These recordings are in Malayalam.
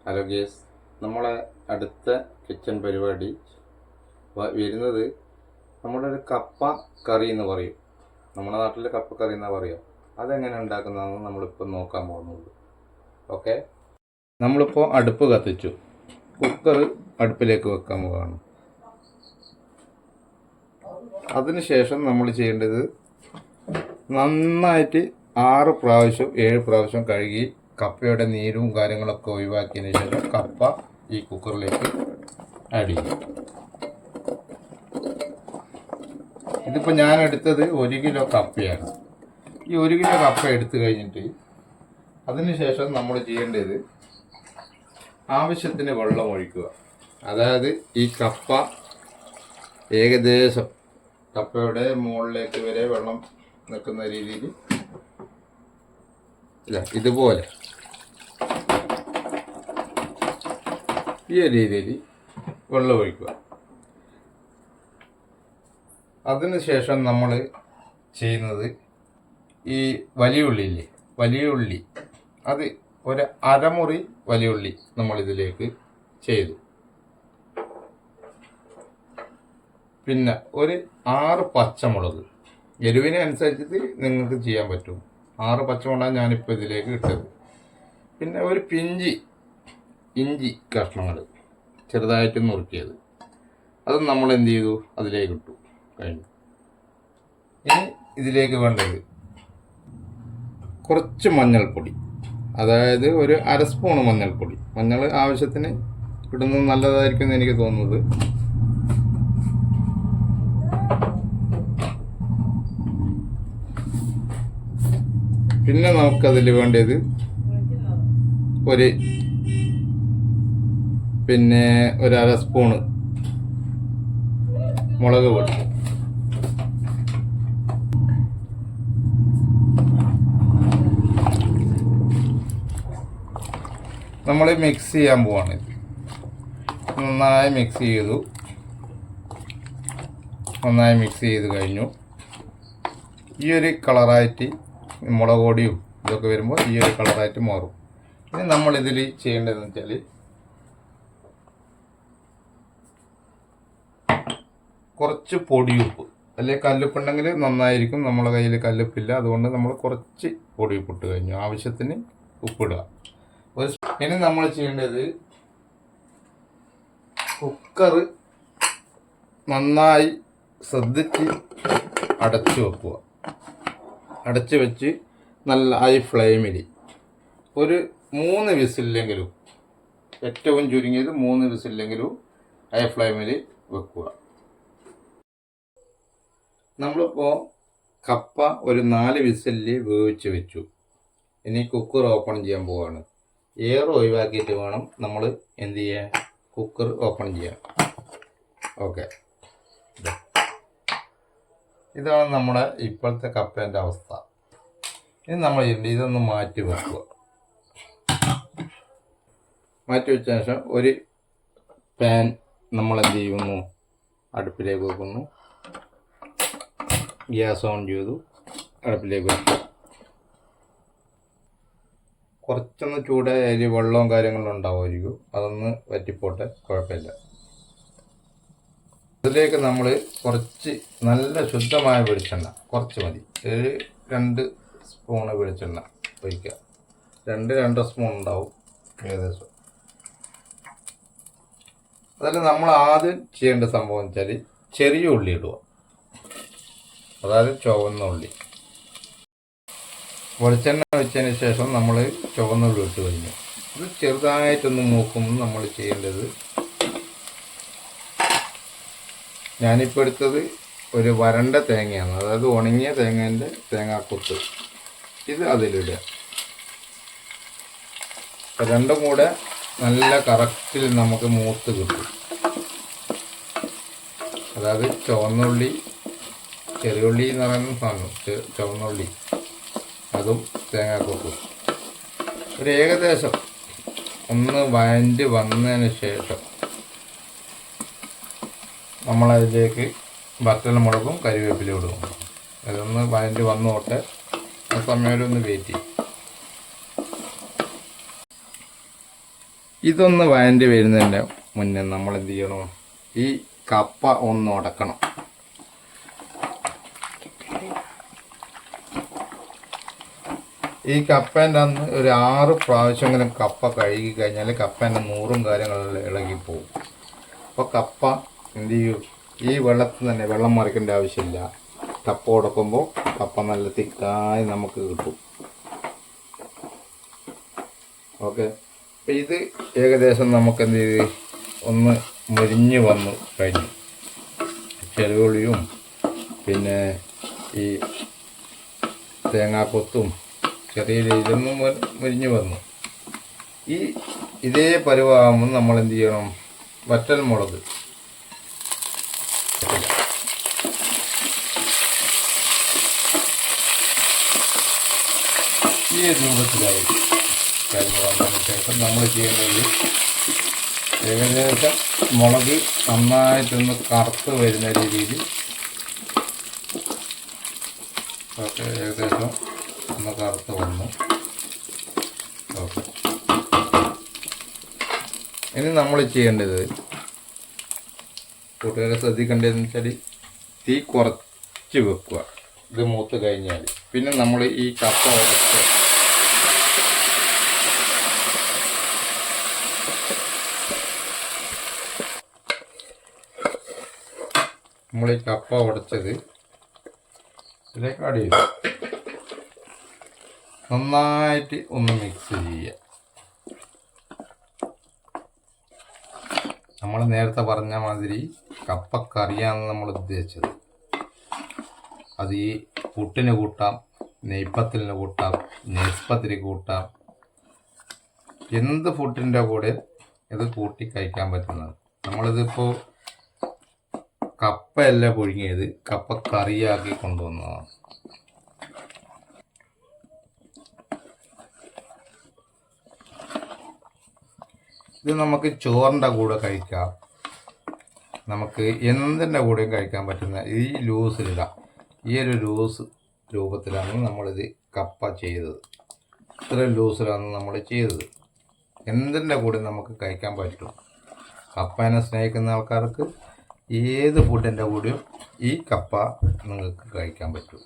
ഹലോ ഗേസ്, നമ്മളെ അടുത്ത കിച്ചൺ പരിപാടി വരുന്നത് നമ്മുടെ ഒരു കപ്പ കറി എന്ന് പറയും. നമ്മുടെ നാട്ടിൽ കപ്പ കറി എന്നാ പറയുക. അതെങ്ങനെ ഉണ്ടാക്കുന്നതെന്ന് നമ്മളിപ്പോൾ നോക്കാൻ പോകുന്നുള്ളൂ. ഓക്കെ, നമ്മളിപ്പോൾ അടുപ്പ് കത്തിച്ചു, കുക്കർ അടുപ്പിലേക്ക് വെക്കാൻ പോവുകയാണ്. അതിനുശേഷം നമ്മൾ ചെയ്യേണ്ടത് നന്നായിട്ട് 6 പ്രാവശ്യം 7 പ്രാവശ്യം കഴുകി കപ്പയുടെ നീരും കാര്യങ്ങളൊക്കെ ഒഴിവാക്കിയതിന് ശേഷം കപ്പ ഈ കുക്കറിലേക്ക് ആഡ് ചെയ്യും. ഇതിപ്പോൾ ഞാൻ എടുത്തത് 1 കിലോ കപ്പയാണ്. ഈ 1 കിലോ കപ്പ എടുത്തു കഴിഞ്ഞിട്ട് അതിനുശേഷം നമ്മൾ ചെയ്യേണ്ടത് ആവശ്യത്തിന് വെള്ളം ഒഴിക്കുക. അതായത് ഈ കപ്പ ഏകദേശം കപ്പയുടെ മുകളിലേക്ക് വരെ വെള്ളം നിൽക്കുന്ന രീതിയിൽ ഇതുപോലെ ഈ രീതിയിൽ വെള്ളം ഒഴിക്കുക. അതിനുശേഷം നമ്മൾ ചെയ്യുന്നത് ഈ വലിയ ഉള്ളി അത് ഒരു അരമുറി വലിയ ഉള്ളി നമ്മളിതിലേക്ക് ചെയ്തു. പിന്നെ ഒരു 6 പച്ചമുളക്, എരിവിനനുസരിച്ചിട്ട് നിങ്ങൾക്ക് ചെയ്യാൻ പറ്റും. 6 പച്ചമുളക് ഞാനിപ്പോൾ ഇതിലേക്ക് ഇട്ടത്. പിന്നെ ഒരു പിഞ്ചി ഇഞ്ചി കഷ്ണങ്ങൾ ചെറുതായിട്ട് നുറുക്കിയത്, അത് നമ്മൾ എന്ത് ചെയ്തു, അതിലേക്ക് ഇട്ടു. കഴിഞ്ഞു. ഇനി ഇതിലേക്ക് വേണ്ടത് കുറച്ച് മഞ്ഞൾപ്പൊടി, അതായത് ഒരു 1/2 സ്പൂൺ മഞ്ഞൾപ്പൊടി. മഞ്ഞൾ ആവശ്യത്തിന് ഇടുന്നത് നല്ലതായിരിക്കും എന്ന് എനിക്ക് തോന്നുന്നത്. പിന്നെ നമുക്കതിൽ വേണ്ടത് ഒരു 1/2 സ്പൂണ് മുളക് പൊടി. നമ്മൾ മിക്സ് ചെയ്യാൻ പോവാണ്. നന്നായി മിക്സ് ചെയ്ത് കഴിഞ്ഞു. ഈ ഒരു കളറായിട്ട് മുളക് പൊടിയും ഇതൊക്കെ വരുമ്പോൾ ഈ ഒരു കളറായിട്ട് മാറും. ഇനി നമ്മളിതിൽ ചെയ്യേണ്ടതെന്ന് വെച്ചാൽ കുറച്ച് പൊടിയുപ്പ്, അല്ലെങ്കിൽ കല്ലുപ്പുണ്ടെങ്കിൽ നന്നായിരിക്കും. നമ്മളെ കയ്യിൽ കല്ലുപ്പില്ല, അതുകൊണ്ട് നമ്മൾ കുറച്ച് പൊടിയുപ്പ് ഇട്ട് കഴിഞ്ഞു. ആവശ്യത്തിന് ഉപ്പിടുക. ഇനി നമ്മൾ ചെയ്യേണ്ടത് കുക്കർ നന്നായി ശ്രദ്ധിച്ച് അടച്ചു വെക്കുക. അടച്ചു വെച്ച് നല്ല ഹൈ ഫ്ലെയിമിൽ ഒരു 3 വിസിലെങ്കിലും, ഏറ്റവും ചുരുങ്ങിയത് 3 വിസിലെങ്കിലും ഹൈ ഫ്ലെയിമിൽ വെക്കുക. നമ്മളിപ്പോൾ കപ്പ ഒരു 4 വിസിലിൽ വേവിച്ച് വെച്ചു. ഇനി കുക്കർ ഓപ്പൺ ചെയ്യാൻ പോവുകയാണ്. എയർ ഒഴിവാക്കിയിട്ട് വേണം നമ്മൾ എന്ത് ചെയ്യാൻ, കുക്കർ ഓപ്പൺ ചെയ്യാൻ. ഓക്കെ, ഇതാണ് നമ്മുടെ ഇപ്പോഴത്തെ കപ്പേൻ്റെ അവസ്ഥ. ഇനി നമ്മൾ ഇതൊന്ന് മാറ്റി വെക്കുക. മാറ്റി വെച്ച ശേഷം ഒരു പാൻ നമ്മൾ എന്ത് ചെയ്യുന്നു, അടുപ്പിലേക്ക് വെക്കുന്നു. ഗ്യാസ് ഓൺ ചെയ്തു, അടുപ്പിലേക്ക് വെക്കുക. കുറച്ചൊന്ന് ചൂടായാൽ വെള്ളവും കാര്യങ്ങളും ഉണ്ടാവുമായിരിക്കും, അതൊന്ന് വറ്റിപ്പോട്ടെ, കുഴപ്പമില്ല. അതിലേക്ക് നമ്മൾ കുറച്ച് നല്ല ശുദ്ധമായ വെളിച്ചെണ്ണ, കുറച്ച് മതി, ഒരു 2 സ്പൂണ് വെളിച്ചെണ്ണ ഒഴിക്കുക. 2 സ്പൂൺ ഉണ്ടാവും ഏകദേശം. അതിൽ നമ്മൾ ആദ്യം ചെയ്യേണ്ട സംഭവം എന്ന് വെച്ചാൽ ചെറിയ ഉള്ളി ഇടുക, അതായത് ചുവന്ന ഉള്ളി. വെളിച്ചെണ്ണ വെച്ചതിന് ശേഷം നമ്മൾ ചുവന്ന ഉള്ളി ഇട്ട് കഴിഞ്ഞു. ഇത് ചെറുതായിട്ടൊന്ന് മൂക്കുമ്പോൾ നമ്മൾ ചെയ്യേണ്ടത്, ഞാനിപ്പോൾ എടുത്തത് ഒരു വരണ്ട തേങ്ങയാണ്, അതായത് ഉണങ്ങിയ തേങ്ങേൻ്റെ തേങ്ങാക്കൊത്ത്. ഇത് അതിലിടുക. രണ്ടും കൂടെ നല്ല കറക്റ്റിൽ നമുക്ക് മൂത്ത് കിട്ടും. അതായത് ചുവന്നുള്ളി, ചെറിയുള്ളി എന്ന് പറയുന്ന സാധനം, ചുവന്നുള്ളി, അതും തേങ്ങാക്കൊത്തും ഒരു ഏകദേശം ഒന്ന് വഴണ്ടി വന്നതിന് ശേഷം നമ്മളതിലേക്ക് വറ്റൽമുളകും കരിവേപ്പിലയും ഇടും. അതൊന്ന് വഴണ്ടി വന്നോട്ടെ, ആ സമയം ഒന്ന് വെയിറ്റ് ചെയ്യും. ഇതൊന്ന് വഴണ്ടി വരുന്നതിൻ്റെ മുന്നേ നമ്മൾ എന്ത് ചെയ്യണം, ഈ കപ്പ ഒന്ന് ഉടക്കണം. ഈ കപ്പേൻ്റെ അന്ന് ഒരു 6 പ്രാവശ്യമെങ്കിലും കപ്പ കഴുകി കഴിഞ്ഞാൽ കപ്പേൻ്റെ നൂറും കാര്യങ്ങളെല്ലാം ഇളകിപ്പോവും. അപ്പോൾ കപ്പ എന്ത് ചെയ്യും, ഈ വെള്ളത്തിൽ തന്നെ വെള്ളം മറിക്കേണ്ട ആവശ്യമില്ല. കപ്പ ഉടക്കുമ്പോൾ കപ്പ നല്ല തിക്കായി നമുക്ക് കിട്ടും. ഓക്കെ, അപ്പം ഇത് ഏകദേശം നമുക്ക് എന്ത് ചെയ്ത് ഒന്ന് മുരിഞ്ഞ് വന്നു കഴിഞ്ഞു. ചെറുപുളിയും പിന്നെ ഈ തേങ്ങാക്കൊത്തും ചെറിയ രീതിയിലൊന്നും മുരിഞ്ഞ് വന്നു. ഇതേ പരുവാകുമ്പോൾ നമ്മൾ എന്ത് ചെയ്യണം, വറ്റൽ മുളക് ഈ രൂപത്തിലായി കഴിഞ്ഞ് വന്നതിന് ശേഷം നമ്മൾ ചെയ്യേണ്ടത് ഏകദേശം മുളക് നന്നായിട്ടൊന്ന് കറുത്ത് വരുന്ന രീതിയിൽ ഓക്കെ, ഏകദേശം ഒന്ന് കറുത്ത് വന്നു. ഓക്കെ, ഇനി നമ്മൾ ചെയ്യേണ്ടത് കൂട്ടുകാരെ ശ്രദ്ധിക്കേണ്ടതെന്ന് വെച്ചാൽ തീ കുറച്ച് വെക്കുക. ഇത് മൂത്ത് കഴിഞ്ഞാൽ പിന്നെ നമ്മൾ ഈ കപ്പ ഉടച്ച് ഉടച്ചത് ഇതിലേക്ക് ആഡ് ചെയ്തു നന്നായിട്ട് ഒന്ന് മിക്സ് ചെയ്യുക. നമ്മൾ നേരത്തെ പറഞ്ഞ മാതിരി കപ്പക്കറിയാണ് നമ്മൾ ഉദ്ദേശിച്ചത്. അത് ഈ പുട്ടിന് കൂട്ടാം, നെയ്പ്പത്തിന് കൂട്ടാം, നെയ്പ്പത്തിന് കൂട്ടാം, എന്ത് ഫുഡിൻ്റെ കൂടെ ഇത് കൂട്ടി കഴിക്കാൻ പറ്റുന്നത്. നമ്മളിതിപ്പോൾ കപ്പയല്ല പുഴുങ്ങിയത്, കപ്പക്കറിയാക്കി കൊണ്ടുവന്നതാണ്. ഇത് നമുക്ക് ചോറിൻ്റെ കൂടെ കഴിക്കാം, നമുക്ക് എന്തിൻ്റെ കൂടെയും കഴിക്കാൻ പറ്റുന്ന ഈ ലൂസിലിടാം. ഈ ഒരു ലൂസ് രൂപത്തിലാണ് നമ്മളിത് കപ്പ ചെയ്തത്. ഇത്ര ലൂസിലാണ് നമ്മൾ ചെയ്തത്. എന്തിൻ്റെ കൂടെ നമുക്ക് കഴിക്കാൻ പറ്റും. കപ്പേനെ സ്നേഹിക്കുന്ന ആൾക്കാർക്ക് ഏത് ഫുഡിൻ്റെ കൂടെയും ഈ കപ്പ നിങ്ങൾക്ക് കഴിക്കാൻ പറ്റും.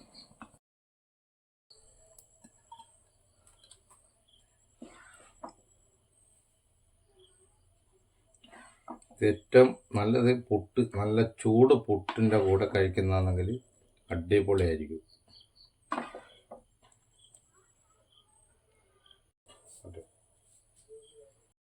ഏറ്റവും നല്ലത് പുട്ട്, നല്ല ചൂട് പുട്ടിൻ്റെ കൂടെ കഴിക്കുന്നതാണെങ്കിൽ അടിപൊളിയായിരിക്കും.